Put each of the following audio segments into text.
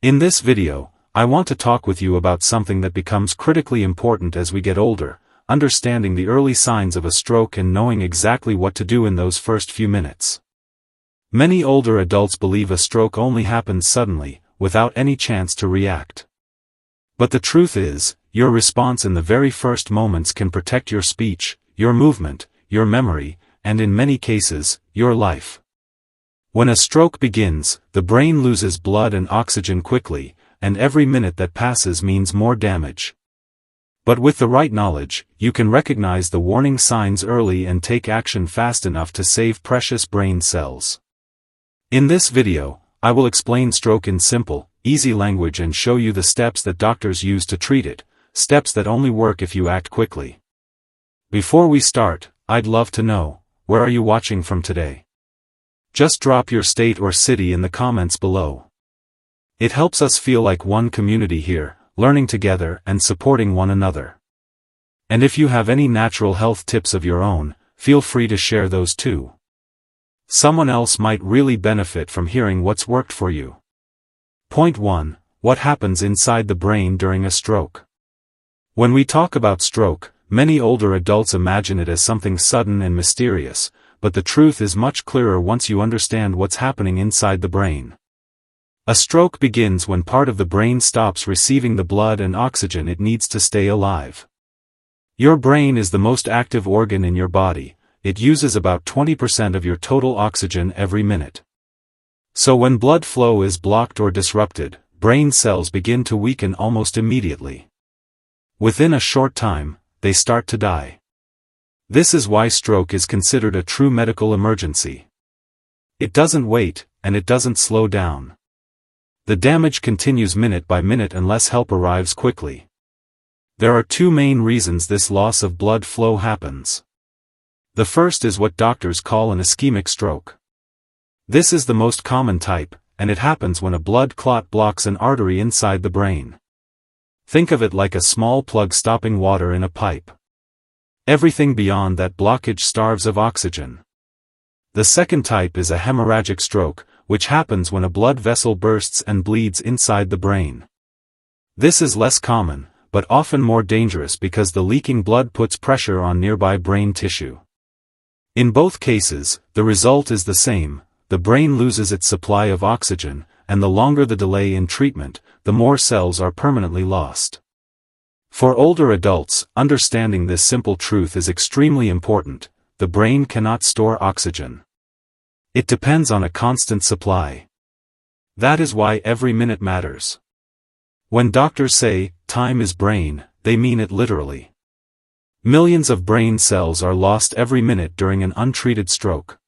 In this video, I want to talk with you about something that becomes critically important as we get older, understanding the early signs of a stroke and knowing exactly what to do in those first few minutes. Many older adults believe a stroke only happens suddenly, without any chance to react. But the truth is, your response in the very first moments can protect your speech, your movement, your memory, and in many cases, your life. When a stroke begins, the brain loses blood and oxygen quickly, and every minute that passes means more damage. But with the right knowledge, you can recognize the warning signs early and take action fast enough to save precious brain cells. In this video, I will explain stroke in simple, easy language and show you the steps that doctors use to treat it, steps that only work if you act quickly. Before we start, I'd love to know, where are you watching from today? Just drop your state or city in the comments below. It helps us feel like one community here, learning together and supporting one another. And if you have any natural health tips of your own, feel free to share those too. Someone else might really benefit from hearing what's worked for you. Point 1. What happens inside the brain during a stroke? When we talk about stroke, many older adults imagine it as something sudden and mysterious, but the truth is much clearer once you understand what's happening inside the brain. A stroke begins when part of the brain stops receiving the blood and oxygen it needs to stay alive. Your brain is the most active organ in your body. It uses about 20% of your total oxygen every minute. So when blood flow is blocked or disrupted, brain cells begin to weaken almost immediately. Within a short time, they start to die. This is why stroke is considered a true medical emergency. It doesn't wait, and it doesn't slow down. The damage continues minute by minute unless help arrives quickly. There are two main reasons this loss of blood flow happens. The first is what doctors call an ischemic stroke. This is the most common type, and it happens when a blood clot blocks an artery inside the brain. Think of it like a small plug stopping water in a pipe. Everything beyond that blockage starves of oxygen. The second type is a hemorrhagic stroke, which happens when a blood vessel bursts and bleeds inside the brain. This is less common, but often more dangerous because the leaking blood puts pressure on nearby brain tissue. In both cases, the result is the same: the brain loses its supply of oxygen, and the longer the delay in treatment, the more cells are permanently lost. For older adults, understanding this simple truth is extremely important: the brain cannot store oxygen. It depends on a constant supply. That is why every minute matters. When doctors say, "time is brain," they mean it literally. Millions of brain cells are lost every minute during an untreated stroke.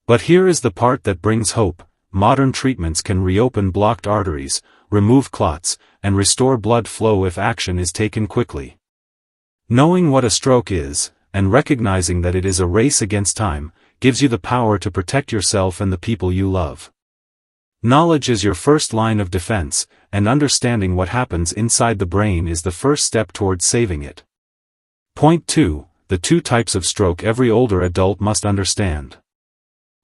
But here is the part that brings hope: modern treatments can reopen blocked arteries, remove clots, and restore blood flow if action is taken quickly. Knowing what a stroke is, and recognizing that it is a race against time, gives you the power to protect yourself and the people you love. Knowledge is your first line of defense, and understanding what happens inside the brain is the first step towards saving it. Point 2. The two types of stroke every older adult must understand.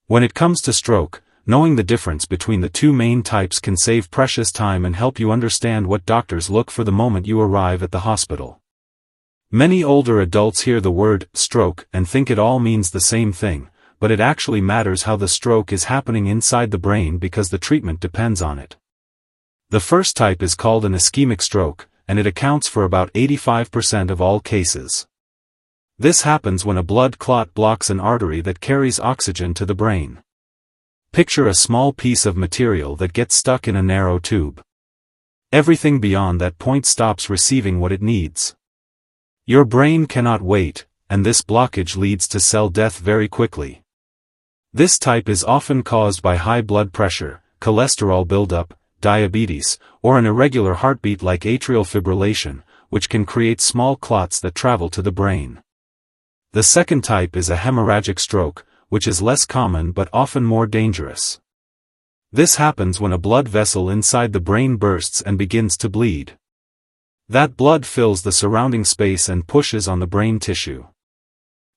When it comes to stroke, knowing the difference between the two main types can save precious time and help you understand what doctors look for the moment you arrive at the hospital. Many older adults hear the word stroke and think it all means the same thing, but it actually matters how the stroke is happening inside the brain because the treatment depends on it. The first type is called an ischemic stroke, and it accounts for about 85% of all cases. This happens when a blood clot blocks an artery that carries oxygen to the brain. Picture a small piece of material that gets stuck in a narrow tube. Everything beyond that point stops receiving what it needs. Your brain cannot wait, and this blockage leads to cell death very quickly. This type is often caused by high blood pressure, cholesterol buildup, diabetes, or an irregular heartbeat like atrial fibrillation, which can create small clots that travel to the brain. The second type is a hemorrhagic stroke, which is less common but often more dangerous. This happens when a blood vessel inside the brain bursts and begins to bleed. That blood fills the surrounding space and pushes on the brain tissue.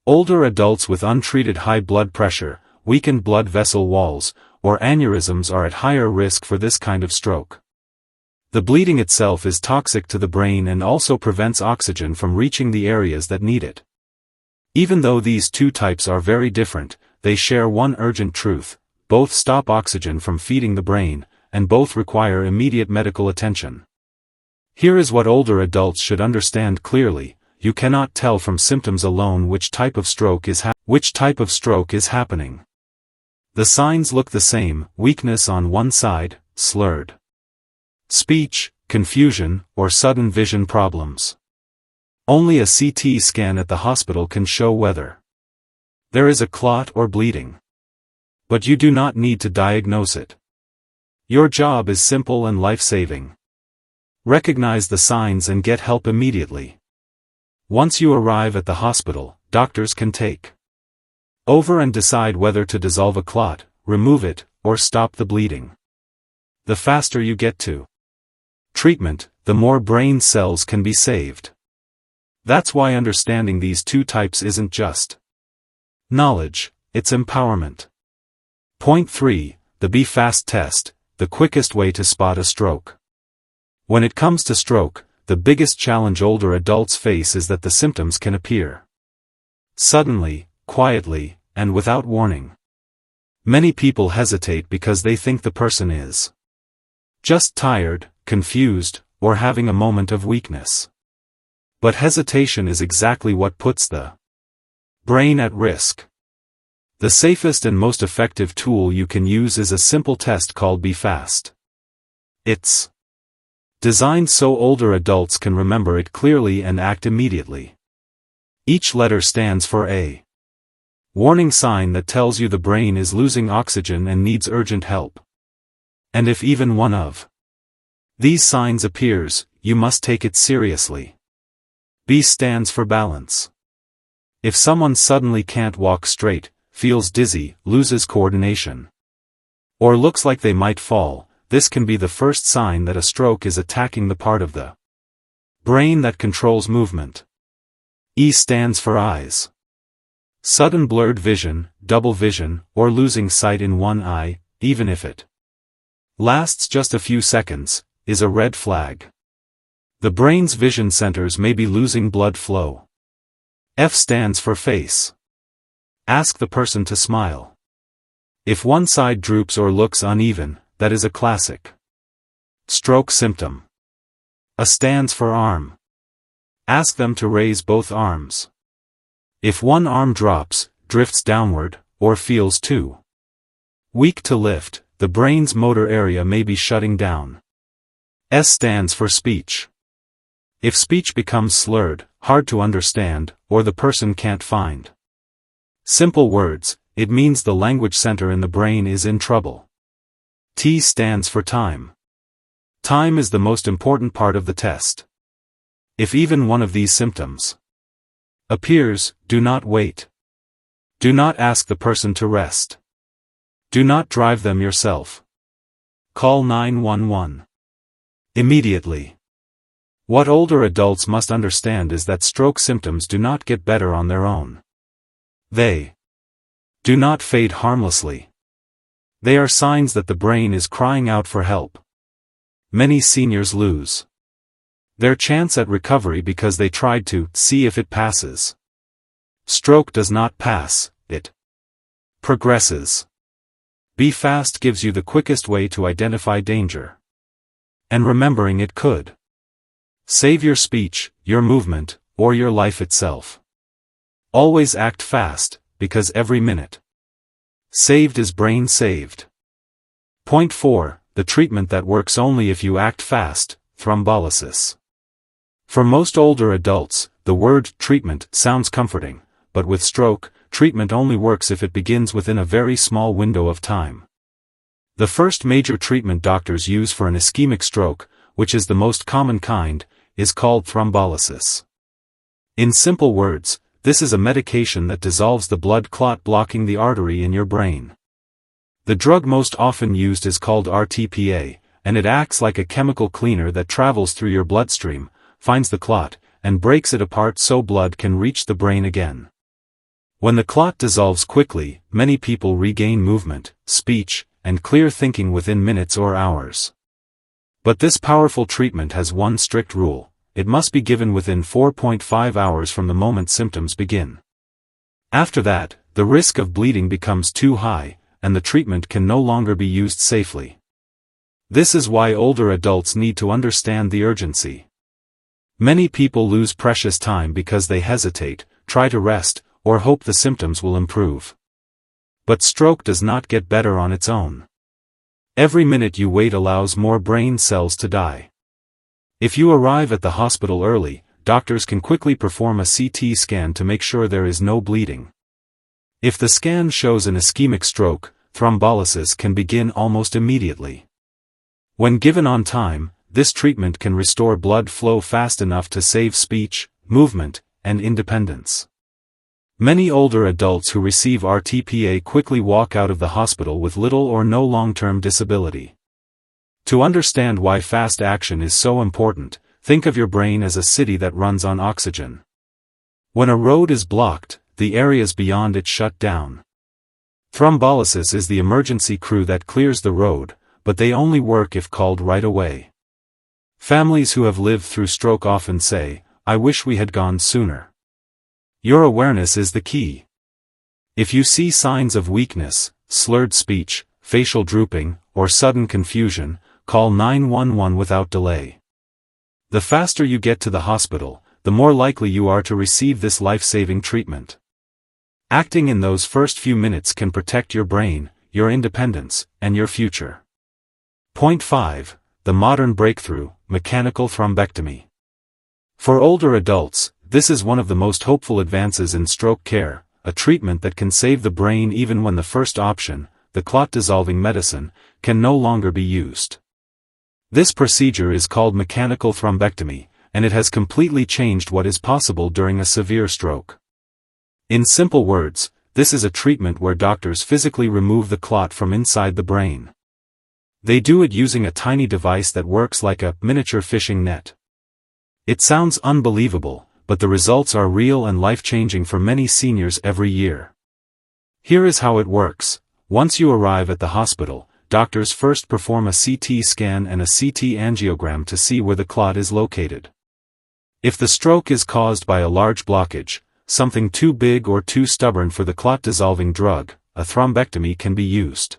Older adults with untreated high blood pressure, weakened blood vessel walls, or aneurysms are at higher risk for this kind of stroke. The bleeding itself is toxic to the brain and also prevents oxygen from reaching the areas that need it. Even though these two types are very different, they share one urgent truth: both stop oxygen from feeding the brain, and both require immediate medical attention. Here is what older adults should understand clearly: you cannot tell from symptoms alone which type of stroke is happening. The signs look the same: weakness on one side, slurred speech, confusion, or sudden vision problems. Only a CT scan at the hospital can show whether there is a clot or bleeding. But you do not need to diagnose it. Your job is simple and life-saving. Recognize the signs and get help immediately. Once you arrive at the hospital, doctors can take over and decide whether to dissolve a clot, remove it, or stop the bleeding. The faster you get to treatment, the more brain cells can be saved. That's why understanding these two types isn't just knowledge, it's empowerment. Point 3, the Be Fast test, the quickest way to spot a stroke. When it comes to stroke, the biggest challenge older adults face is that the symptoms can appear suddenly, quietly, and without warning. Many people hesitate because they think the person is just tired, confused, or having a moment of weakness. But hesitation is exactly what puts the brain at risk. The safest and most effective tool you can use is a simple test called Be Fast. It's designed so older adults can remember it clearly and act immediately. Each letter stands for a warning sign that tells you the brain is losing oxygen and needs urgent help. And if even one of these signs appears, you must take it seriously. B stands for balance. If someone suddenly can't walk straight, feels dizzy, loses coordination, or looks like they might fall, this can be the first sign that a stroke is attacking the part of the brain that controls movement. E stands for eyes. Sudden blurred vision, double vision, or losing sight in one eye, even if it lasts just a few seconds, is a red flag. The brain's vision centers may be losing blood flow. F stands for face. Ask the person to smile. If one side droops or looks uneven, that is a classic stroke symptom. A stands for arm. Ask them to raise both arms. If one arm drops, drifts downward, or feels too weak to lift, the brain's motor area may be shutting down. S stands for speech. If speech becomes slurred, hard to understand, or the person can't find simple words, it means the language center in the brain is in trouble. T stands for time. Time is the most important part of the test. If even one of these symptoms appears, do not wait. Do not ask the person to rest. Do not drive them yourself. Call 911 immediately. What older adults must understand is that stroke symptoms do not get better on their own. They do not fade harmlessly. They are signs that the brain is crying out for help. Many seniors lose their chance at recovery because they tried to see if it passes. Stroke does not pass, it progresses. Be Fast gives you the quickest way to identify danger. And remembering it could save your speech, your movement, or your life itself. Always act fast, because every minute saved is brain saved. Point 4, the treatment that works only if you act fast, thrombolysis. For most older adults, the word treatment sounds comforting, but with stroke, treatment only works if it begins within a very small window of time. The first major treatment doctors use for an ischemic stroke, which is the most common kind, is called thrombolysis. In simple words, this is a medication that dissolves the blood clot blocking the artery in your brain. The drug most often used is called RTPA, and it acts like a chemical cleaner that travels through your bloodstream, finds the clot, and breaks it apart so blood can reach the brain again. When the clot dissolves quickly, many people regain movement, speech, and clear thinking within minutes or hours. But this powerful treatment has one strict rule: it must be given within 4.5 hours from the moment symptoms begin. After that, the risk of bleeding becomes too high, and the treatment can no longer be used safely. This is why older adults need to understand the urgency. Many people lose precious time because they hesitate, try to rest, or hope the symptoms will improve. But stroke does not get better on its own. Every minute you wait allows more brain cells to die. If you arrive at the hospital early, doctors can quickly perform a CT scan to make sure there is no bleeding. If the scan shows an ischemic stroke, thrombolysis can begin almost immediately. When given on time, this treatment can restore blood flow fast enough to save speech, movement, and independence. Many older adults who receive RTPA quickly walk out of the hospital with little or no long-term disability. To understand why fast action is so important, think of your brain as a city that runs on oxygen. When a road is blocked, the areas beyond it shut down. Thrombolysis is the emergency crew that clears the road, but they only work if called right away. Families who have lived through stroke often say, "I wish we had gone sooner." Your awareness is the key. If you see signs of weakness, slurred speech, facial drooping, or sudden confusion, call 911 without delay. The faster you get to the hospital, the more likely you are to receive this life-saving treatment. Acting in those first few minutes can protect your brain, your independence, and your future. Point 5. The modern breakthrough, mechanical thrombectomy. For older adults, this is one of the most hopeful advances in stroke care, a treatment that can save the brain even when the first option, the clot-dissolving medicine, can no longer be used. This procedure is called mechanical thrombectomy, and it has completely changed what is possible during a severe stroke. In simple words, this is a treatment where doctors physically remove the clot from inside the brain. They do it using a tiny device that works like a miniature fishing net. It sounds unbelievable, but the results are real and life-changing for many seniors every year. Here is how it works. Once you arrive at the hospital, doctors first perform a CT scan and a CT angiogram to see where the clot is located. If the stroke is caused by a large blockage, something too big or too stubborn for the clot-dissolving drug, a thrombectomy can be used.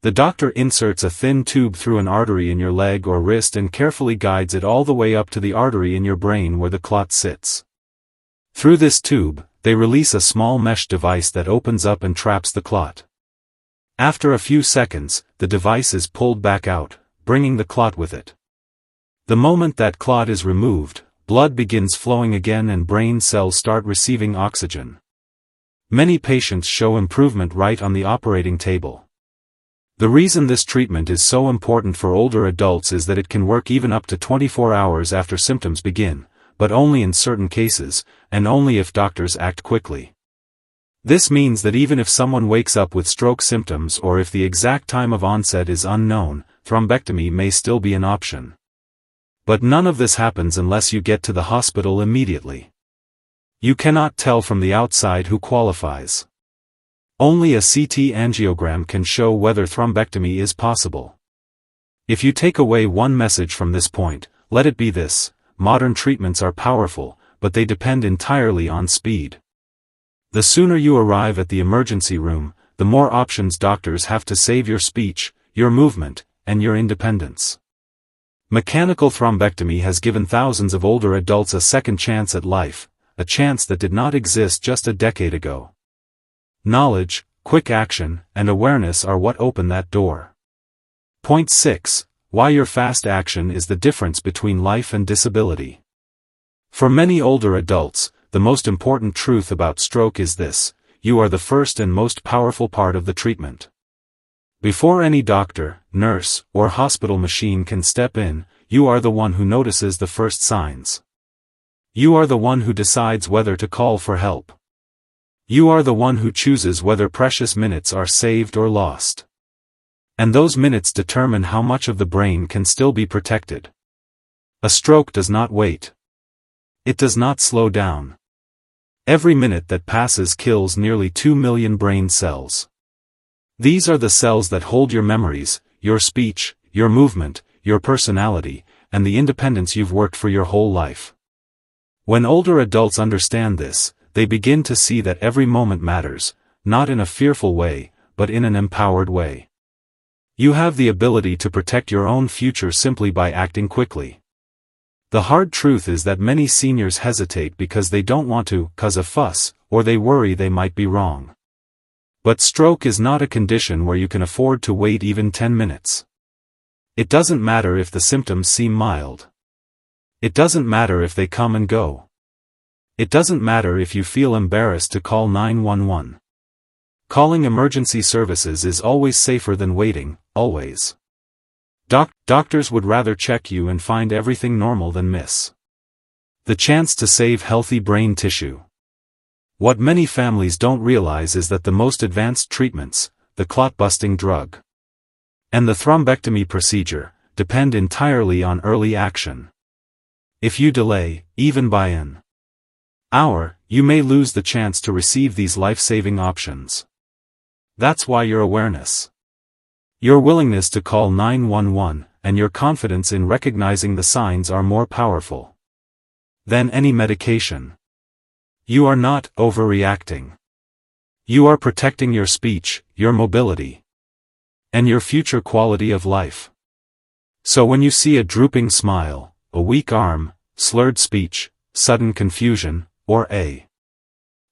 The doctor inserts a thin tube through an artery in your leg or wrist and carefully guides it all the way up to the artery in your brain where the clot sits. Through this tube, they release a small mesh device that opens up and traps the clot. After a few seconds, the device is pulled back out, bringing the clot with it. The moment that clot is removed, blood begins flowing again and brain cells start receiving oxygen. Many patients show improvement right on the operating table. The reason this treatment is so important for older adults is that it can work even up to 24 hours after symptoms begin, but only in certain cases, and only if doctors act quickly. This means that even if someone wakes up with stroke symptoms or if the exact time of onset is unknown, thrombectomy may still be an option. But none of this happens unless you get to the hospital immediately. You cannot tell from the outside who qualifies. Only a CT angiogram can show whether thrombectomy is possible. If you take away one message from this point, let it be this: modern treatments are powerful, but they depend entirely on speed. The sooner you arrive at the emergency room, the more options doctors have to save your speech, your movement, and your independence. Mechanical thrombectomy has given thousands of older adults a second chance at life, a chance that did not exist just a decade ago. Knowledge, quick action, and awareness are what open that door. Point 6. Why your fast action is the difference between life and disability. For many older adults, the most important truth about stroke is this: you are the first and most powerful part of the treatment. Before any doctor, nurse, or hospital machine can step in, you are the one who notices the first signs. You are the one who decides whether to call for help. You are the one who chooses whether precious minutes are saved or lost. And those minutes determine how much of the brain can still be protected. A stroke does not wait. It does not slow down. Every minute that passes kills nearly 2 million brain cells. These are the cells that hold your memories, your speech, your movement, your personality, and the independence you've worked for your whole life. When older adults understand this, they begin to see that every moment matters, not in a fearful way, but in an empowered way. You have the ability to protect your own future simply by acting quickly. The hard truth is that many seniors hesitate because they don't want to cause a fuss, or they worry they might be wrong. But stroke is not a condition where you can afford to wait even 10 minutes. It doesn't matter if the symptoms seem mild. It doesn't matter if they come and go. It doesn't matter if you feel embarrassed to call 911. Calling emergency services is always safer than waiting, always. Doctors would rather check you and find everything normal than miss the chance to save healthy brain tissue. What many families don't realize is that the most advanced treatments, the clot-busting drug and the thrombectomy procedure, depend entirely on early action. If you delay, even by an hour, you may lose the chance to receive these life-saving options. That's why your awareness, your willingness to call 911, and your confidence in recognizing the signs are more powerful than any medication. You are not overreacting. You are protecting your speech, your mobility, and your future quality of life. So when you see a drooping smile, a weak arm, slurred speech, sudden confusion, or a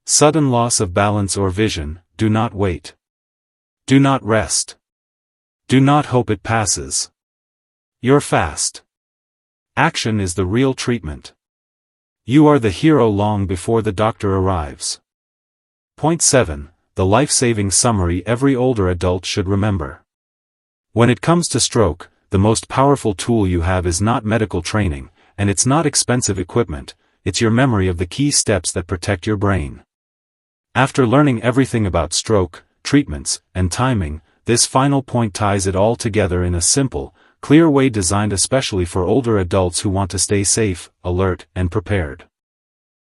sudden loss of balance or vision, do not wait. Do not rest. Do not hope it passes. You're fast. Action is the real treatment. You are the hero long before the doctor arrives. Point 7. The life-saving summary every older adult should remember. When it comes to stroke, the most powerful tool you have is not medical training, and it's not expensive equipment, it's your memory of the key steps that protect your brain. After learning everything about stroke, treatments, and timing, this final point ties it all together in a simple, clear way designed especially for older adults who want to stay safe, alert, and prepared.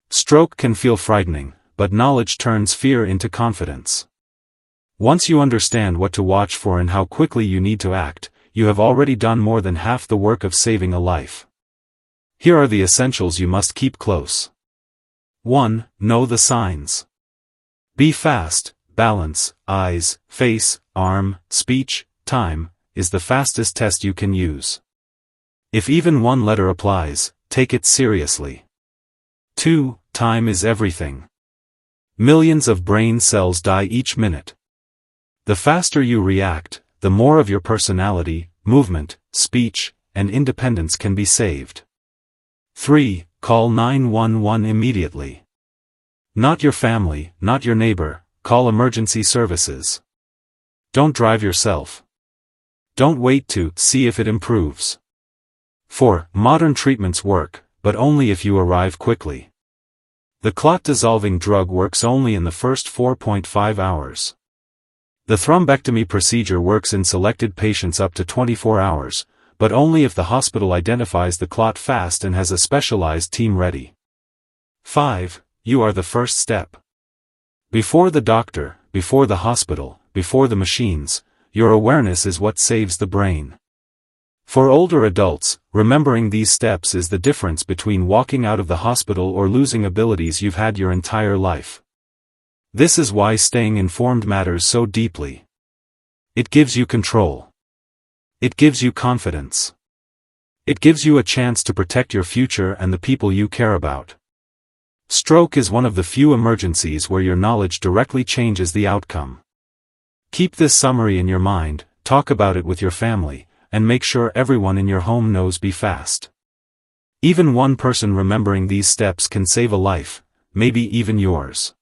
Stroke can feel frightening, but knowledge turns fear into confidence. Once you understand what to watch for and how quickly you need to act, you have already done more than half the work of saving a life. Here are the essentials you must keep close. 1. Know the signs. Be fast. Balance, eyes, face, arm, speech, time, is the fastest test you can use. If even one letter applies, take it seriously. 2. Time is everything. Millions of brain cells die each minute. The faster you react, the more of your personality, movement, speech, and independence can be saved. 3. Call 911 immediately. Not your family, not your neighbor. Call emergency services. Don't drive yourself. Don't wait to see if it improves. 4. Modern treatments work, but only if you arrive quickly. The clot-dissolving drug works only in the first 4.5 hours. The thrombectomy procedure works in selected patients up to 24 hours, but only if the hospital identifies the clot fast and has a specialized team ready. 5. You are the first step. Before the doctor, before the hospital, before the machines, your awareness is what saves the brain. For older adults, remembering these steps is the difference between walking out of the hospital or losing abilities you've had your entire life. This is why staying informed matters so deeply. It gives you control. It gives you confidence. It gives you a chance to protect your future and the people you care about. Stroke is one of the few emergencies where your knowledge directly changes the outcome. Keep this summary in your mind, talk about it with your family, and make sure everyone in your home knows. Be fast. Even one person remembering these steps can save a life, maybe even yours.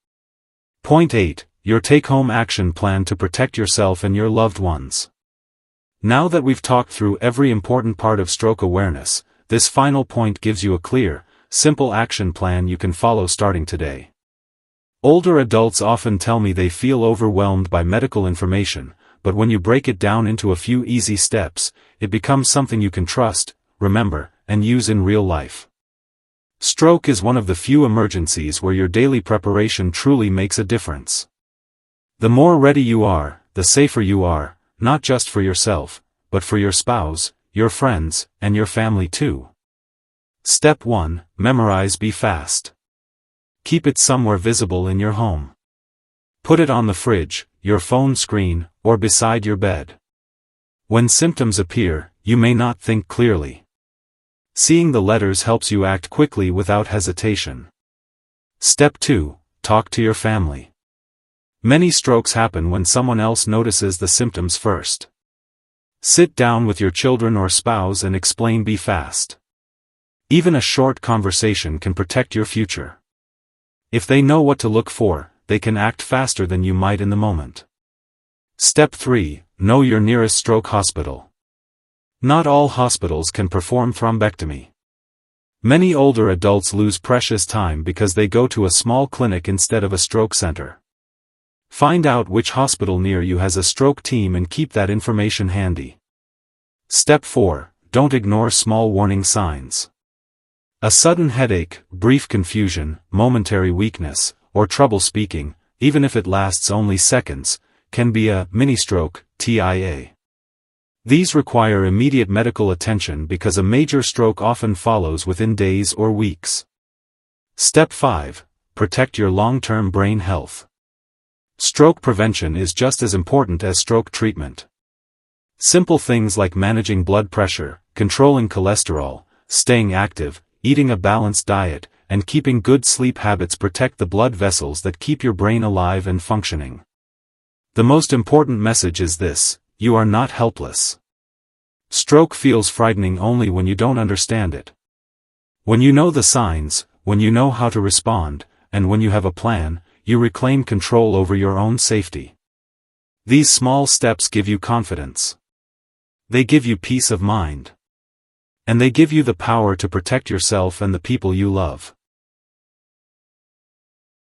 Point 8. Your take-home action plan to protect yourself and your loved ones. Now that we've talked through every important part of stroke awareness, this final point gives you a clear, simple action plan you can follow starting today. Older adults often tell me they feel overwhelmed by medical information, but when you break it down into a few easy steps, it becomes something you can trust, remember, and use in real life. Stroke is one of the few emergencies where your daily preparation truly makes a difference. The more ready you are, the safer you are, not just for yourself, but for your spouse, your friends, and your family too. Step 1. Memorize Be Fast. Keep it somewhere visible in your home. Put it on the fridge, your phone screen, or beside your bed. When symptoms appear, you may not think clearly. Seeing the letters helps you act quickly without hesitation. Step 2. Talk to your family. Many strokes happen when someone else notices the symptoms first. Sit down with your children or spouse and explain Be Fast. Even a short conversation can protect your future. If they know what to look for, they can act faster than you might in the moment. Step 3. Know your nearest stroke hospital. Not all hospitals can perform thrombectomy. Many older adults lose precious time because they go to a small clinic instead of a stroke center. Find out which hospital near you has a stroke team and keep that information handy. Step 4. Don't ignore small warning signs. A sudden headache, brief confusion, momentary weakness, or trouble speaking, even if it lasts only seconds, can be a mini-stroke, TIA. These require immediate medical attention because a major stroke often follows within days or weeks. Step 5. Protect your long-term brain health. Stroke prevention is just as important as stroke treatment. Simple things like managing blood pressure, controlling cholesterol, staying active, eating a balanced diet, and keeping good sleep habits protect the blood vessels that keep your brain alive and functioning. The most important message is this: you are not helpless. Stroke feels frightening only when you don't understand it. When you know the signs, when you know how to respond, and when you have a plan, you reclaim control over your own safety. These small steps give you confidence. They give you peace of mind. And they give you the power to protect yourself and the people you love.